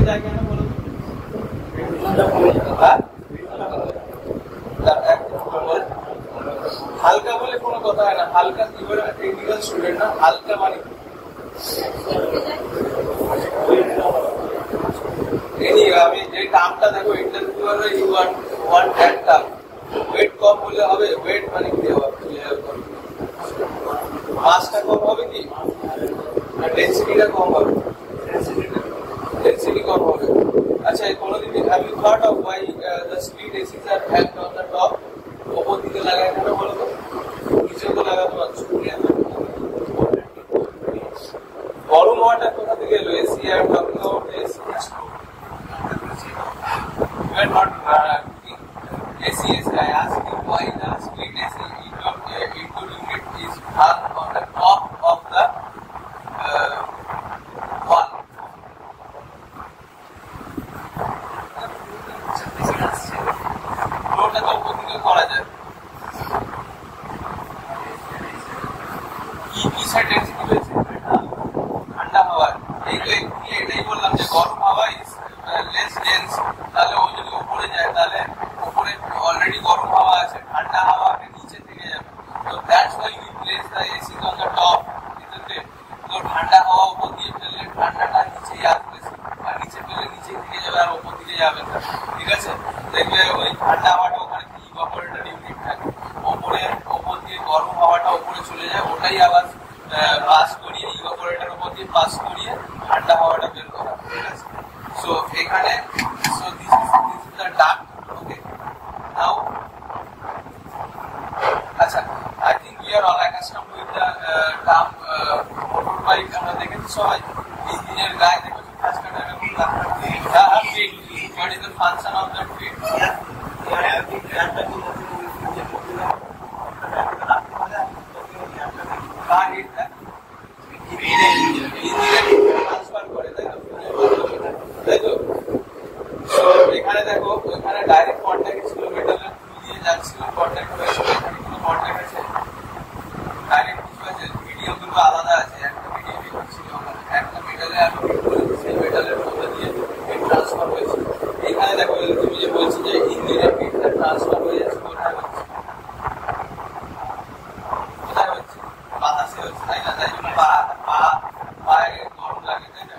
জায়গা না বলো হালকা বলে কোনো কথা হয় না। হালকা টেকনিক্যাল স্টুডেন্ট না, হালকা মানে আমি যে টার্মটা দেখো interviewer you want that term. Weight কম হলে হবে, ওয়েট মানে কি হবে, মাসটা কম হবে কি না ডেনসিটিটা কম হবে, ডেনসিটি কম হবে। আচ্ছা কোনোদিন have you thought of why the split ACs are hanged on the top? ওপর দিকে লাগায় কেন বলো তো? নিচে তো লাগাতে পারছো। গরম হওয়াটা কোথা থেকে এলো? AC are talking about AC. You are not AC. I asked you why the split AC indoor unit is hung on the top of the wall. ফ্লোরটা তো উপর দিকে করা যায়। কি সাইড ডেন্সিটি হয়েছে? ঠান্ডা হাওয়া। এটাই বললাম যে গরম হাওয়া লেস ডেন্স, তাহলে ও যদি উপরে যায় তাহলে উপরে অলরেডি গরম হাওয়া আছে, ঠান্ডা হাওয়াকে নিচে থেকে যাবে। তো that's why we place the AC on the top, বুঝতে? তো ঠান্ডা হাওয়া উপর দিয়ে ফেললে ঠান্ডাটা নিচেই আসবে, আর নিচে ফেললে নিচে থেকে যাবে, আর উপর দিকে যাবে না। ঠিক আছে, দেখবে ওই ঠান্ডা হাওয়াটা ওখানে কি ইভাপোরেটর ইউনিট থাকে, ওপর দিয়ে গরম হাওয়াটা উপরে চলে যায়, ওটাই আবার পাস করিয়ে ইভাপোরেটর উপর দিয়ে পাস করিয়ে ঠান্ডা হাওয়াটা বের করা। ঠিক আছে, সো এখানে so this is the duct. Okay, now acha I think we are all accustomed with the term motorbike. আমরা দেখেছি সবাই ইঞ্জিনের গায়ে দেখো কাজ কাটা এরকম লাগা থাকে। What is the function of that feet? কার হিটটা ট্রান্সফার করে, তাই তো? এখানে দেখো ওখানে ডাইরেক্ট কন্ট্যাক্ট ছিল, মেটালের থ্রু দিয়ে যাচ্ছিল, কন্ট্যাক্ট হয়েছিল, এখানে কোনো কন্ট্যাক্ট আছে ডাইরেক্ট কিছু আছে? মিডিয়াম দুটো আলাদা আছে, একটা মিডিয়াম ছিল ওখানে, একটা মেটালে আমি সেই মেটালের মধ্যে দিয়ে হিট ট্রান্সফার হয়েছে। এখানে দেখো তুমি যে বলছি যে ইঞ্জিনের হিটটা ট্রান্সফার হয়ে যাচ্ছে, কোথায় হচ্ছে? কোথায় হচ্ছে? বাতাসে হচ্ছে, তাই না? তাই জন্য পায়ে গরম লাগে, তাই না?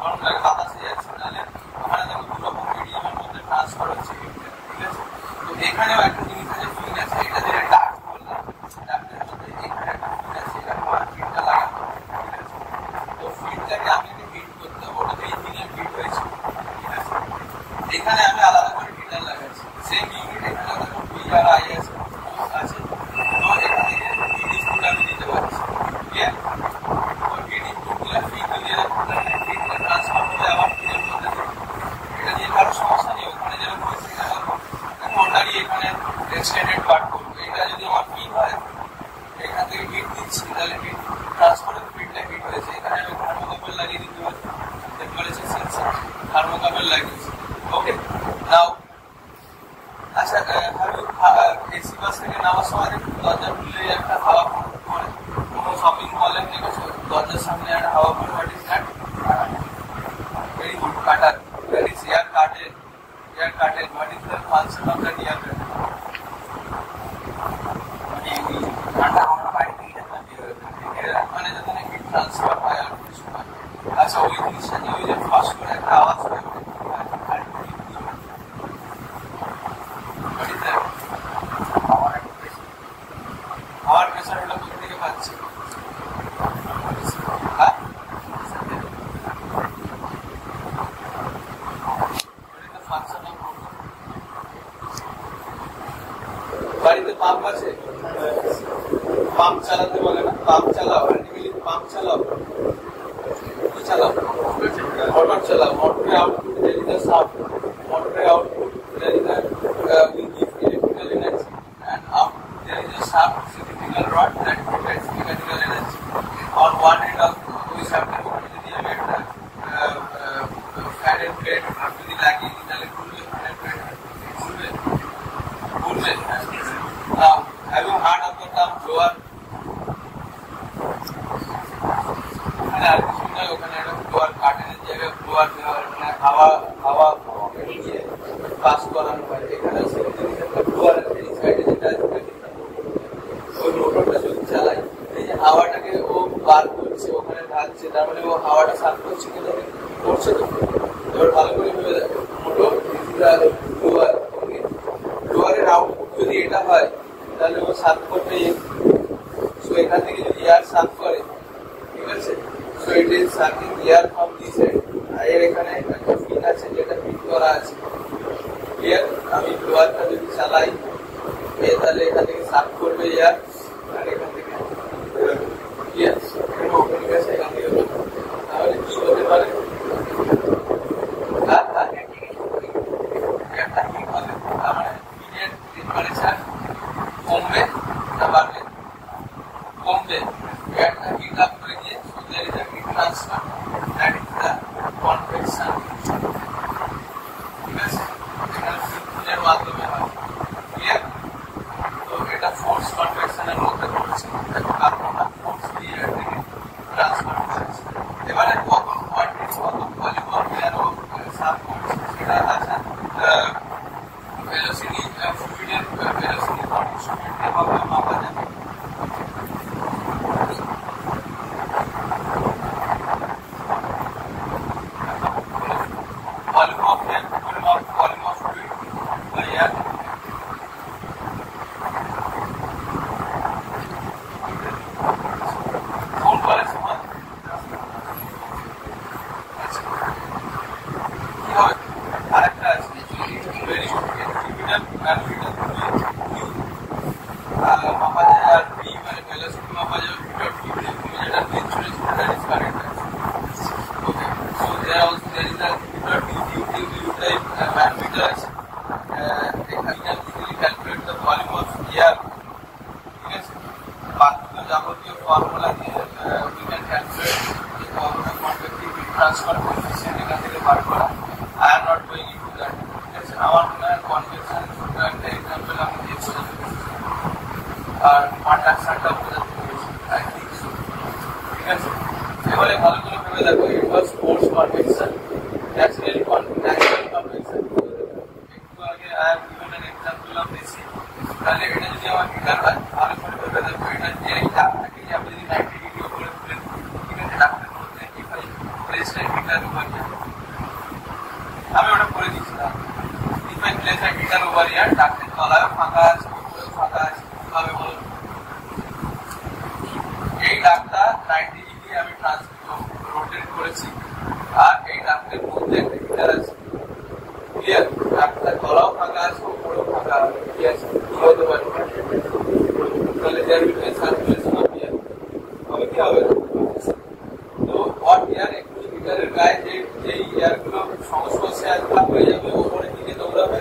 গরম লাগে, বাতাসে যাচ্ছে, তাহলে ওখানে দেখো দু রকম মিডিয়ামের মধ্যে ট্রান্সফার হচ্ছে। ঠিক আছে, তো এখানেও একটা জিনিস আছে, ফিন আছে, এটা যেটা ডাক্ট বললাম, ডাক্টের মধ্যে এখানে একটা ফিন আছে, এটা আমার ফিনটা লাগানো। ঠিক আছে, তো ফিনটাকে আমি হিট করতে হবে, ওটাতে ইঞ্জিনের হিট হয়েছে। ঠিক আছে, এখানে আমি আলাদা করে হিটার লাগাচ্ছি, সেম ইউনিট। এখানে দেখো পি আর আই আছে, তো এখান থেকে হিট ইনপুট আমি দিতে পারছি। ক্লিয়ার? তো হিট ইনপুট দিলে ফিন দিয়ে হিটটা ট্রান্সফার হলে আবার ফিনের মধ্যে এটা নিয়ে কারো সমস্যা নেই। ওখানে যেরকম হয়েছে ওটারই এখানে এক্সটেন্ডেড পার্ট করবো। এটা যদি আমার ফিন হয়, এখান থেকে হিট দিচ্ছি, তাহলে হিট ট্রান্সফারের ফিনটা হিট হয়েছে। এখানে আমি থার্মোকাপল লাগিয়ে দিতে পারি, দেখতে পাচ্ছি সেন্সার, থার্মোকাপল লাগিয়েছি। ওকে, নাও আচ্ছা এসি বাস থেকে নামার সময় দেখুন দরজা খুললে একটা হাওয়া পড়ে। কোনো শপিং মলে দেখেছো দরজার সামনে একটা হাওয়া পড়ে? What is that? Very good, cutter. That is air curtain. Air curtain, what is the function of that air curtain? ঠান্ডা হাওয়াটা বাইরে থেকে মানে যাতে হিট ট্রান্সফার হয় আর কিছু হয়। আচ্ছা ওই জিনিসটা যে ওই যে ফাঁস করে একটা আওয়াজ হয়, হাওয়ার প্রেসার ওটা কোথা থেকে পাচ্ছে? বাড়িতে পাম্প আছে, পাম্প চালাতে বলে না, পাম্প চালাও, পাম্প চালাও, কি চালাও? মোটর চালাও। মোটরের output there is a shaft, মোটরের output there is a we give electrical energy, and out there is a shaft cylindrical rod that provides mechanical energy. On one end of we shaft ওখানে যদি আমি একটা ফ্যানের plate যদি লাগিয়ে দিই তাহলে ঘুরবে, ফ্যানের প্লেট ঘুরবে, ঘুরবে। Now, have you heard of the term blower? ওখানে আর কিছু নয়, ওখানে একটা ব্লোয়ার কাটেনের জায়গায় ব্লোয়ার দেওয়া হয়, হাওয়া হাওয়া দিয়ে পাস করানো হয়। এখানে এই সাইডে যেটা ওই মোটরটা যদি চালাই, এই যে হাওয়াটাকে ও বার করছে, ওখানে ঢালছে, তার মানে ও হাওয়াটা সাফ করছে কিনা করছে। তো এবার ভালো করে ভেবে দেখো, মোটর লোয়ার লোয়ারের আউটপুট যদি এটা হয় তাহলে ও সাফ করবে। সো এখান থেকে যদি এয়ার সাফ করে, ঠিক আছে, so it is sucking air from this side. আর এর এখানে একটা পিন আছে যেটা ফিট করা আছে। ক্লিয়ার? আমি লোয়ারটা যদি চালাই তাহলে এখান থেকে সাফ করবে এয়ার, আর এখান থেকে ক্লিয়ার ওপেনিং আছে, এখান থেকে তাহলে কি হতে পারে? একটা কি হবে, তার মানে পিনের টেম্পারেচার কমবে না বাড়বে? কমবে। একটা হিট আপ করে দিয়ে there is a heat transfer, that is the convection. ঠিক আছে, এখানে ফিনের মাধ্যমে হয়। ক্লিয়ার? তো এটা ফোর্স কনভেকশনের মধ্যে পড়ছে, কারণ আমরা ফোর্স দিয়ে এটাকে ট্রান্সফার করছি। এবারে কত কোয়ান্টিটি, কত ভলিউম অফ এয়ার ও সাফ করছে সেটা আছে ভেলোসিটি, ফ্লুইডের ভেলোসিটি কন্ডিশন এভাবে মাপা যাবে। volume of air, volume of fluid by air. কোন বলে সমান? আচ্ছা, কি হবে? আরেকটা আছে ভেরি মাপা যায়, আর ভি মানে ভেলোসিটি মাপা যায়, ভিতর যেটা ভি চলে সেটা ইজ কারেন্ট আছে। ওকে, so there also there is a type parameters. We can easily calculate the volume of air. ঠিক আছে, বাকি যাবতীয় ফর্মুলা দিয়ে we can calculate the convective heat transfer coefficient এখান থেকে বার করা। I am not going into that. ঠিক আছে, আমার মনে হয় কনভেকশন ছোট একটা এক্সাম্পল আমি দিয়ে বোঝাতে পেরেছি, আর কন্ডাকশনটা বোঝাতে পেরেছি। I think so. ঠিক আছে, এবারে ভালো করে ভেবে দেখো, it was force convection, naturally convection. একটু আগে I have given an example of this. তাহলে এটা যদি আমার হিটার হয়, ভালো করে ভেবে দেখো, এটা এই ডাক্তারকে যে আপনি যদি 90 ডিগ্রি উপরে তুলেন, ঠিক আছে, ডাক্তার মধ্যে কি হয়, প্লেসটা হিটার ওভার যায়। আমি ওটা করে দিচ্ছিলাম, if I place a heater over here, doctor তলায় ফাঁকা আছে, উপরে ফাঁকা আছে, কিভাবে বলো? এই ডাক্তার 90 ডিগ্রি আমি রোটেট করেছি, আর এই ডাক্তারের মধ্যে একটা হিটার আছে। ক্লিয়ার? ডাক্তার তলাও ফাঁকা আছে, উপরেও ফাঁকা আছে। কি আছে? কি হতে পারে? তাহলে there will be a circulation of air. হবে কি হবে? তো হট এয়ার একটু হিটারের গায়ে যে এয়ারগুলো সংস্পর্শে আসবে হয়ে যাবে, উপরের দিকে দৌড়াবে,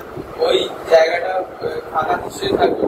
ওই জায়গাটা ফাঁকা নিশ্চয়ই থাকবে।